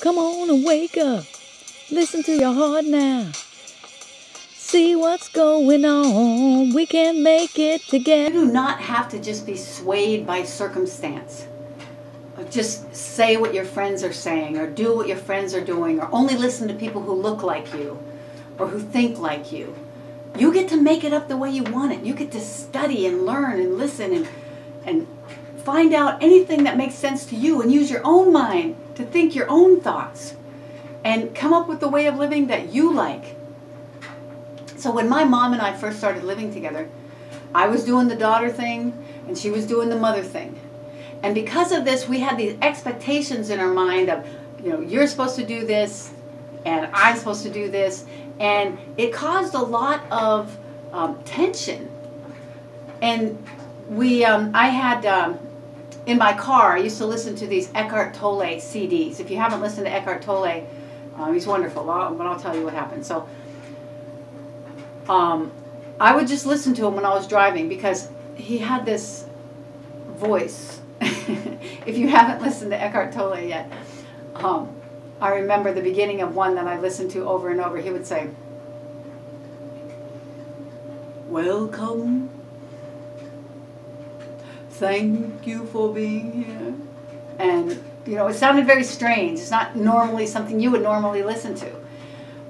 Come on and wake up. Listen to your heart now. See what's going on. We can make it together. You do not have to just be swayed by circumstance. Or just say what your friends are saying, or do what your friends are doing, or only listen to people who look like you, or who think like you. You get to make it up the way you want it. You get to study and learn and listen and find out anything that makes sense to you, and use your own mind to think your own thoughts and come up with the way of living that you like. So when my mom and I first started living together, I was doing the daughter thing and she was doing the mother thing. And because of this, we had these expectations in our mind of, you know, you're supposed to do this and I'm supposed to do this. And it caused a lot of tension. And I had, in my car, I used to listen to these Eckhart Tolle CDs. If you haven't listened to Eckhart Tolle, he's wonderful, but I'll tell you what happened. So I would just listen to him when I was driving because he had this voice. If you haven't listened to Eckhart Tolle yet, I remember the beginning of one that I listened to over and over. He would say, "Welcome. Thank you for being here." And, you know, it sounded very strange. It's not normally something you would normally listen to.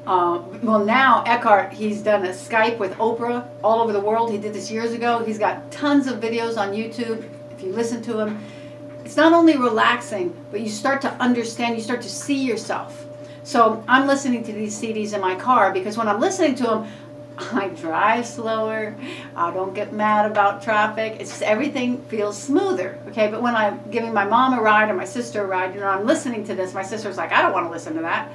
Well, now Eckhart, he's done a Skype with Oprah all over the world. He did this years ago. He's got tons of videos on YouTube. If you listen to him, it's not only relaxing, but you start to understand, you start to see yourself. So I'm listening to these CDs in my car because when I'm listening to them, I drive slower. I don't get mad about traffic. It's just everything feels smoother. Okay, but when I'm giving my mom a ride or my sister a ride, you know, I'm listening to this. My sister's like, I don't want to listen to that.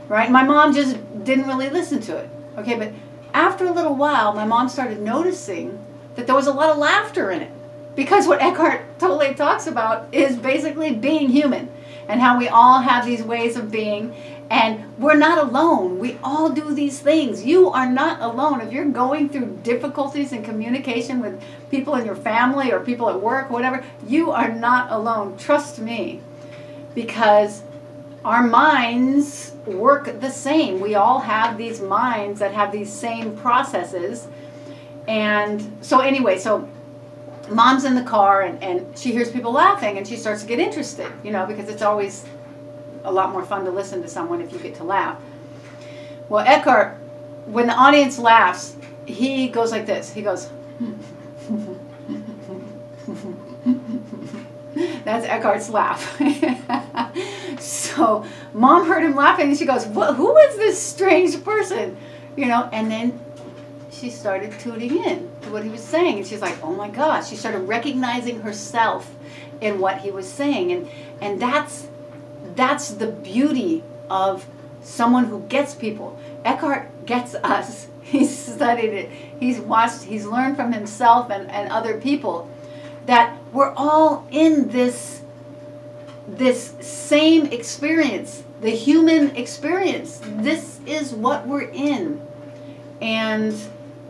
Right? My mom just didn't really listen to it. Okay, but after a little while, my mom started noticing that there was a lot of laughter in it. Because what Eckhart Tolle talks about is basically being human and how we all have these ways of being, and we're not alone. We all do these things. You are not alone. If you're going through difficulties in communication with people in your family or people at work, whatever, you are not alone. Trust me, because our minds work the same. We all have these minds that have these same processes. And so anyway, so mom's in the car and she hears people laughing and she starts to get interested, you know, because it's always a lot more fun to listen to someone if you get to laugh. Well, Eckhart, when the audience laughs, he goes like this. He goes, that's Eckhart's laugh. So mom heard him laughing and she goes, who is this strange person? You know, and then she started tuning in to what he was saying. And she's like, oh my gosh. She started recognizing herself in what he was saying. And that's the beauty of someone who gets people. Eckhart gets us. He's studied it. He's watched, he's learned from himself and other people that we're all in this same experience, the human experience. This is what we're in. And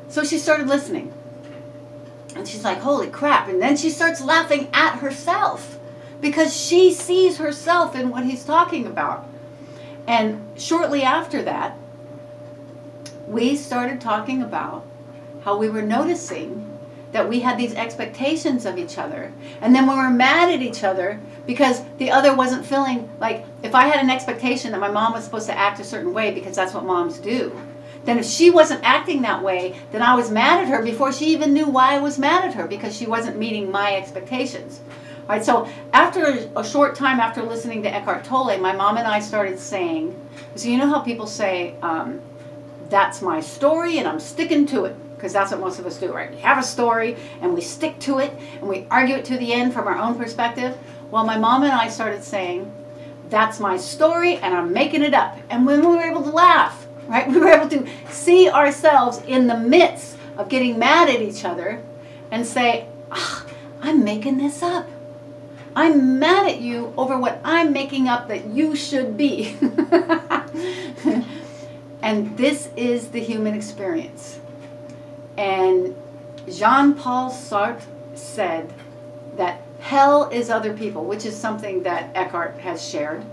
so she started listening. And she's like, holy crap. And then she starts laughing at herself because she sees herself in what he's talking about. And shortly after that, we started talking about how we were noticing that we had these expectations of each other. And then we were mad at each other because the other wasn't feeling like, if I had an expectation that my mom was supposed to act a certain way because that's what moms do, then if she wasn't acting that way, then I was mad at her before she even knew why I was mad at her, because she wasn't meeting my expectations. All right, so after a short time after listening to Eckhart Tolle, my mom and I started saying, so you know how people say, that's my story and I'm sticking to it. Because that's what most of us do, right? We have a story and we stick to it and we argue it to the end from our own perspective. Well, my mom and I started saying, that's my story and I'm making it up. And when we were able to laugh, right? We were able to see ourselves in the midst of getting mad at each other and say, I'm making this up. I'm mad at you over what I'm making up that you should be. And this is the human experience. And Jean-Paul Sartre said that hell is other people, which is something that Eckhart has shared.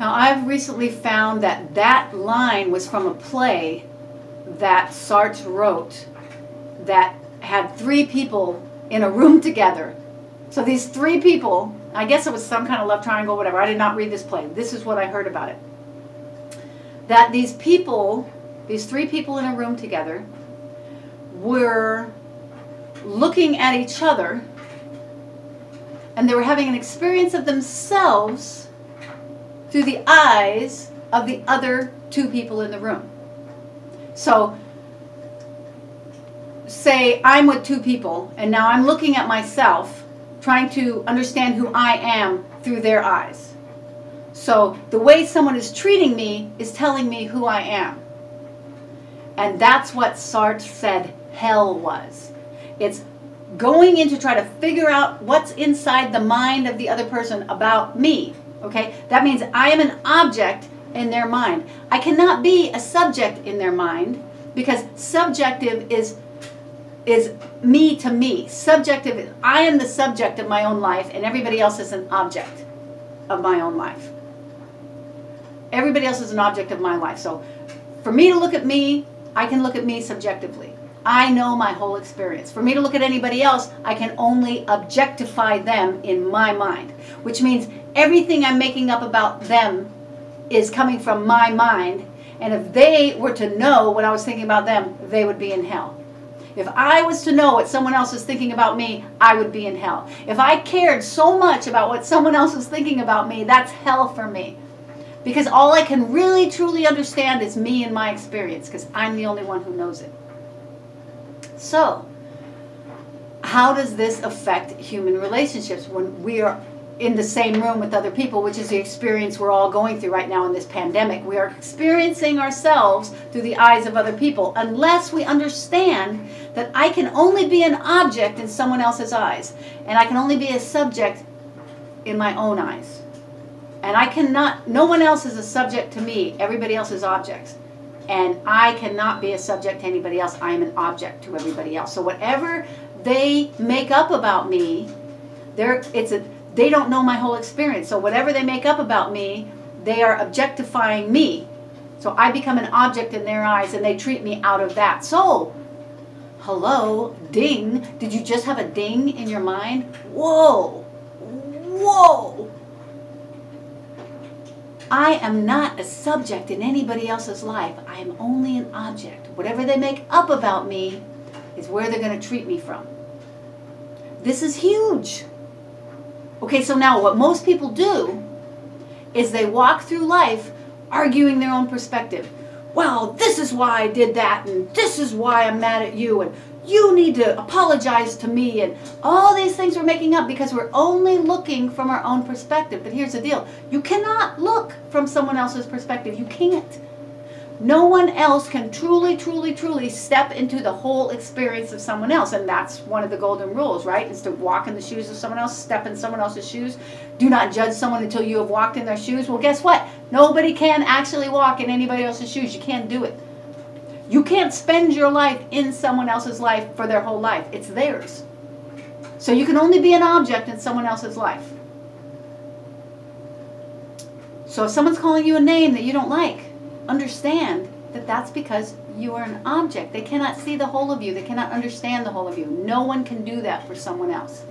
Now, I've recently found that that line was from a play that Sartre wrote that had 3 people in a room together. So these 3 people, I guess it was some kind of love triangle, whatever. I did not read this play. This is what I heard about it. That these people, these 3 people in a room together, were looking at each other, and they were having an experience of themselves through the eyes of the other 2 people in the room. So, say I'm with 2 people, and now I'm looking at myself, trying to understand who I am through their eyes. So, the way someone is treating me is telling me who I am. And that's what Sartre said hell was. It's going in to try to figure out what's inside the mind of the other person about me. Okay? That means I am an object in their mind. I cannot be a subject in their mind, because subjective is me to me. Subjective, I am the subject of my own life, and everybody else is an object of my own life. Everybody else is an object of my life. So for me to look at me, I can look at me subjectively. I know my whole experience. For me to look at anybody else, I can only objectify them in my mind, which means everything I'm making up about them is coming from my mind, and if they were to know what I was thinking about them, they would be in hell. If I was to know what someone else is thinking about me, I would be in hell. If I cared so much about what someone else was thinking about me, that's hell for me. Because all I can really truly understand is me and my experience, because I'm the only one who knows it. So, how does this affect human relationships when we are in the same room with other people, which is the experience we're all going through right now in this pandemic? We are experiencing ourselves through the eyes of other people, unless we understand that I can only be an object in someone else's eyes, and I can only be a subject in my own eyes. And I cannot, no one else is a subject to me, everybody else is objects. And I cannot be a subject to anybody else, I am an object to everybody else. So whatever they make up about me, they don't know my whole experience. So whatever they make up about me, they are objectifying me. So I become an object in their eyes, and they treat me out of that. So, hello, ding. Did you just have a ding in your mind? Whoa, whoa. I am not a subject in anybody else's life. I am only an object. Whatever they make up about me is where they're going to treat me from. This is huge. Okay, so now what most people do is they walk through life arguing their own perspective. Well, this is why I did that, and this is why I'm mad at you, and you need to apologize to me, and all these things we're making up because we're only looking from our own perspective. But here's the deal. You cannot look from someone else's perspective. You can't. No one else can truly, truly, truly step into the whole experience of someone else. And that's one of the golden rules, right? Is to walk in the shoes of someone else, step in someone else's shoes. Do not judge someone until you have walked in their shoes. Well, guess what? Nobody can actually walk in anybody else's shoes. You can't do it. You can't spend your life in someone else's life for their whole life. It's theirs. So you can only be an object in someone else's life. So if someone's calling you a name that you don't like, understand that that's because you are an object. They cannot see the whole of you. They cannot understand the whole of you. No one can do that for someone else.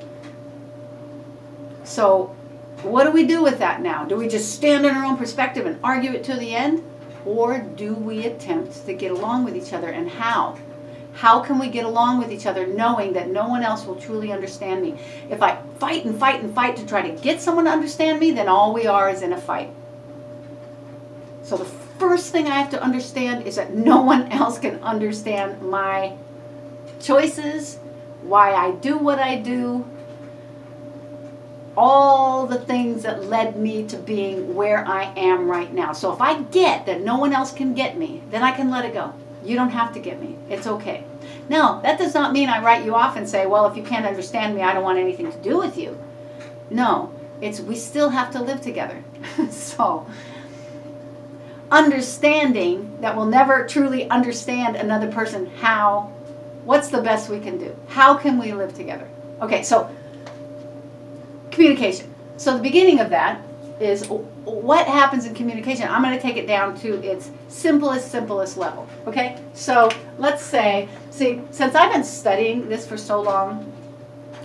So what do we do with that now? Do we just stand in our own perspective and argue it to the end? Or do we attempt to get along with each other? And how? How can we get along with each other knowing that no one else will truly understand me? If I fight and fight and fight to try to get someone to understand me, then all we are is in a fight. So the first thing I have to understand is that no one else can understand my choices, why I do what I do, all the things that led me to being where I am right now. So if I get that no one else can get me, then I can let it go. You don't have to get me. It's okay. Now, that does not mean I write you off and say, well, if you can't understand me, I don't want anything to do with you. No, it's we still have to live together. So, understanding that we'll never truly understand another person, what's the best we can do? How can we live together? Okay, so communication. So the beginning of that is what happens in communication. I'm going to take it down to its simplest level. Okay, so let's say, see, since I've been studying this for so long,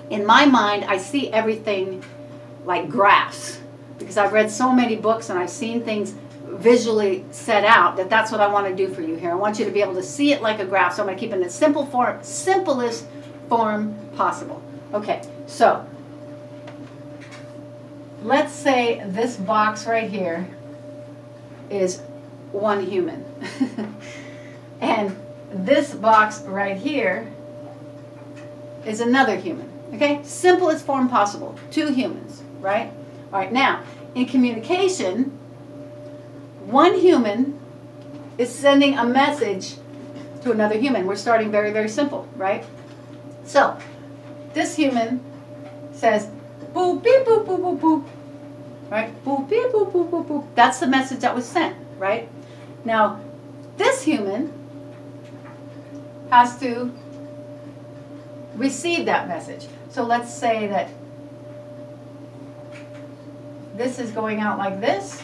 in my mind I see everything like graphs, because I've read so many books and I've seen things visually set out, that's what I want to do for you here. I want you to be able to see it like a graph, so I'm going to keep it in the simplest form possible. Okay, so let's say this box right here is one human. And this box right here is another human. Okay, simplest form possible, two humans, right? All right, now in communication, one human is sending a message to another human. We're starting very, very simple, right? So this human says, boop, beep, boop, boop, boop, boop. Right? Boop, beep, boop, boop, boop, boop. That's the message that was sent, right? Now, this human has to receive that message. So let's say that this is going out like this,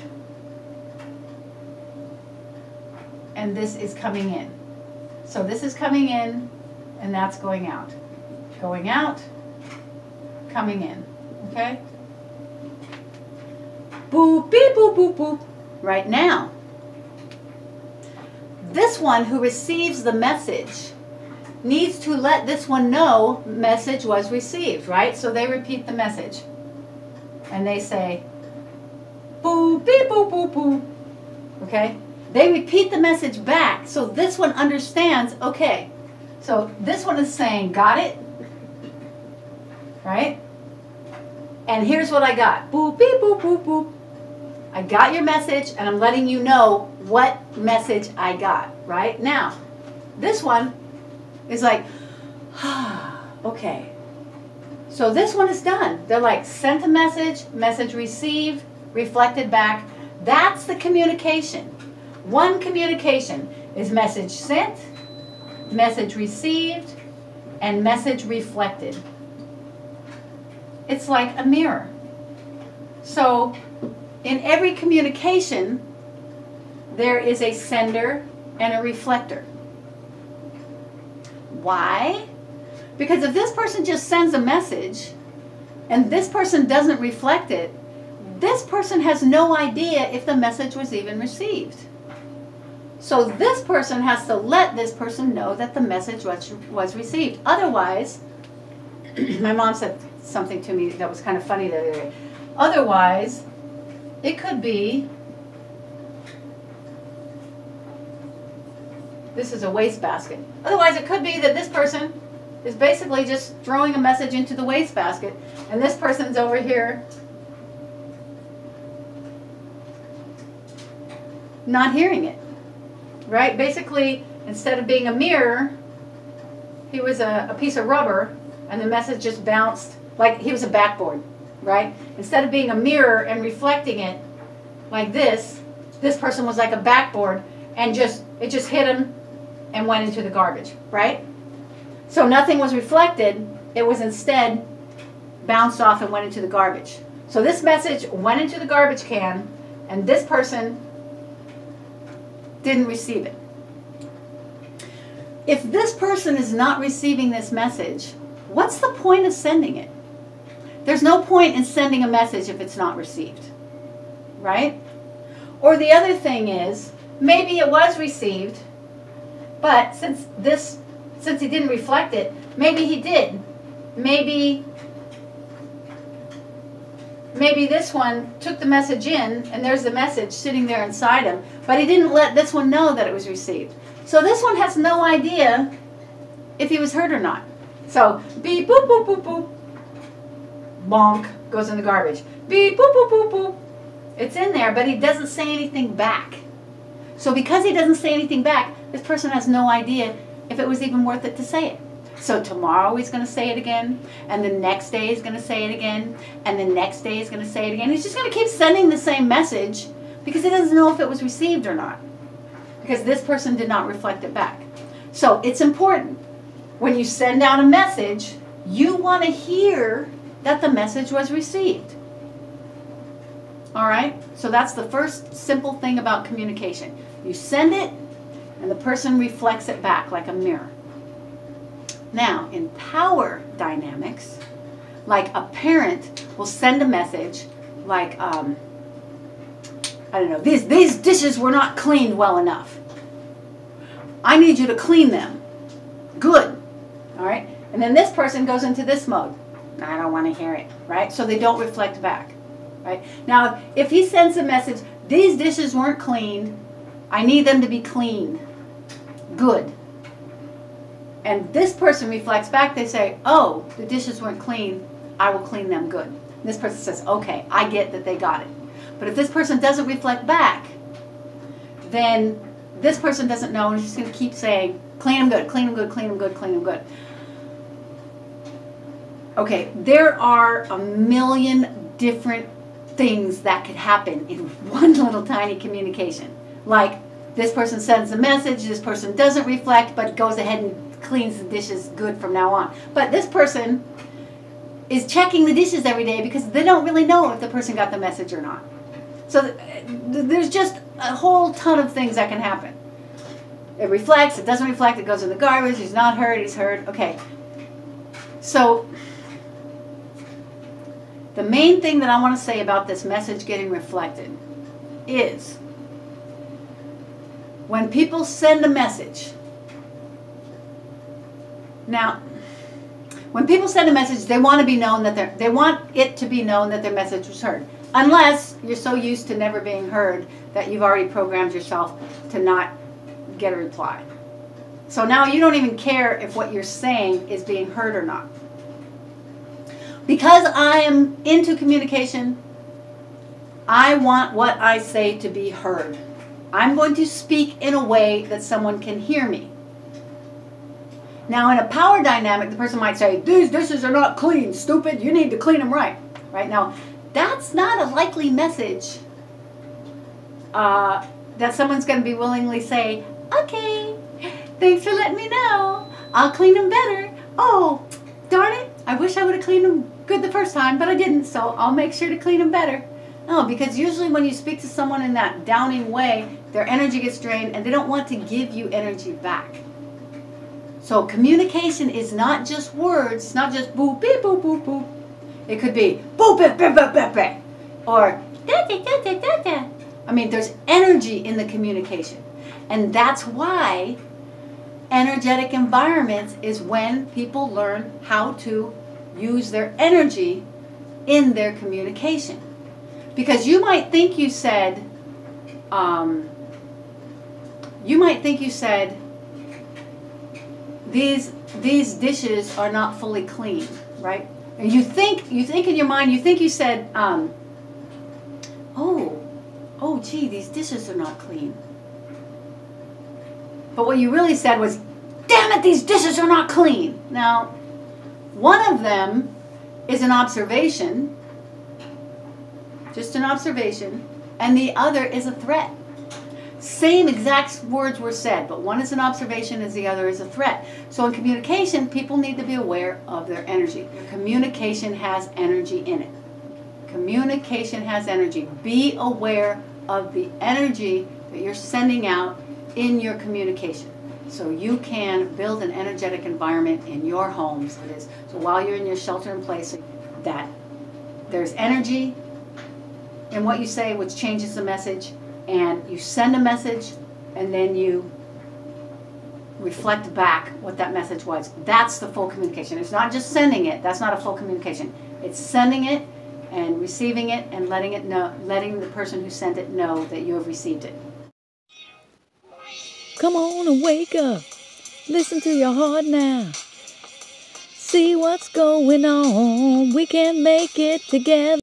and this is coming in. So this is coming in, and that's going out. Going out, coming in. Okay? Boop, beep, boop, boop, boop. Right now, this one who receives the message needs to let this one know message was received, right? So they repeat the message. And they say, boop, beep, boop, boop, boop. Okay? They repeat the message back, so this one understands, okay, so this one is saying, got it? Right? And here's what I got. Boop, beep, boop, boop, boop. I got your message, and I'm letting you know what message I got, right? Now, this one is like, okay. So this one is done. They're like, sent a message, message received, reflected back. That's the communication. One communication is message sent, message received, and message reflected. It's like a mirror. So in every communication, there is a sender and a reflector. Why? Because if this person just sends a message and this person doesn't reflect it, this person has no idea if the message was even received. So this person has to let this person know that the message was received. Otherwise, my mom said something to me that was kind of funny the other day. Otherwise, it could be, this is a wastebasket. Otherwise, it could be that this person is basically just throwing a message into the wastebasket, and this person's over here not hearing it. Right? Basically, instead of being a mirror, he was a piece of rubber, and the message just bounced like he was a backboard, right? Instead of being a mirror and reflecting it like this person was like a backboard, and it just hit him and went into the garbage, right? So nothing was reflected. It was instead bounced off and went into the garbage. So this message went into the garbage can, and this person didn't receive it. If this person is not receiving this message, what's the point of sending it? There's no point in sending a message if it's not received, right? Or the other thing is, maybe it was received, but since he didn't reflect it, maybe he did. Maybe this one took the message in, and there's the message sitting there inside him, but he didn't let this one know that it was received. So this one has no idea if he was heard or not. So, beep, boop, boop, boop, boop. Bonk, goes in the garbage. Beep, boop, boop, boop, boop. It's in there, but he doesn't say anything back. So because he doesn't say anything back, this person has no idea if it was even worth it to say it. So tomorrow he's going to say it again, and the next day he's going to say it again, and the next day he's going to say it again. He's just going to keep sending the same message because he doesn't know if it was received or not, because this person did not reflect it back. So it's important. When you send out a message, you want to hear that the message was received. All right? So that's the first simple thing about communication. You send it, and the person reflects it back like a mirror. Now, in power dynamics, like a parent will send a message like, I don't know, these dishes were not cleaned well enough. I need you to clean them. Good. All right? And then this person goes into this mode. I don't want to hear it, right? So they don't reflect back, right? Now, if he sends a message, these dishes weren't cleaned, I need them to be cleaned. Good. And this person reflects back, they say, oh, the dishes weren't clean, I will clean them. Good. And this person says, okay, I get that they got it. But if this person doesn't reflect back, then this person doesn't know, and she's going to keep saying, clean them good, clean them good, clean them good, clean them good. Okay, there are a million different things that could happen in one little tiny communication. Like, this person sends a message, this person doesn't reflect, but goes ahead and cleans the dishes good from now on. But this person is checking the dishes every day because they don't really know if the person got the message or not. So there's just a whole ton of things that can happen. It reflects, it doesn't reflect, it goes in the garbage, he's not heard, he's heard. Okay. So the main thing that I want to say about this message getting reflected is when people send a message. Now, when people send a message, they want to be known that they want it to be known that their message was heard. Unless you're so used to never being heard that you've already programmed yourself to not get a reply. So now you don't even care if what you're saying is being heard or not. Because I am into communication, I want what I say to be heard. I'm going to speak in a way that someone can hear me. Now, in a power dynamic, the person might say, these dishes are not clean, stupid. You need to clean them right. Right now, that's not a likely message that someone's going to be willingly say, okay, thanks for letting me know. I'll clean them better. Oh, darn it. I wish I would have cleaned them good the first time, but I didn't, so I'll make sure to clean them better. No, because usually when you speak to someone in that downing way, their energy gets drained and they don't want to give you energy back. So communication is not just words. It's not just boop, beep, boop, boop, boop. It could be boop, beep, beep, beep, beep, beep. Or da, da, da, da, da, da. I mean, there's energy in the communication. And that's why energetic environments is when people learn how to use their energy in their communication. Because you might think you said, these dishes are not fully clean, right? And you think in your mind, you said, oh, gee, these dishes are not clean. But what you really said was, damn it, these dishes are not clean. Now, one of them is an observation, just an observation, and the other is a threat. Same exact words were said, but one is an observation and the other is a threat. So in communication, people need to be aware of their energy. Communication has energy in it. Communication has energy. Be aware of the energy that you're sending out in your communication, so you can build an energetic environment in your homes. So while you're in your shelter in place, that there's energy in what you say, which changes the message, and you send a message, and then you reflect back what that message was. That's the full communication. It's not just sending it. That's not a full communication. It's sending it and receiving it and letting the person who sent it know that you have received it. Come on and wake up. Listen to your heart now. See what's going on. We can make it together.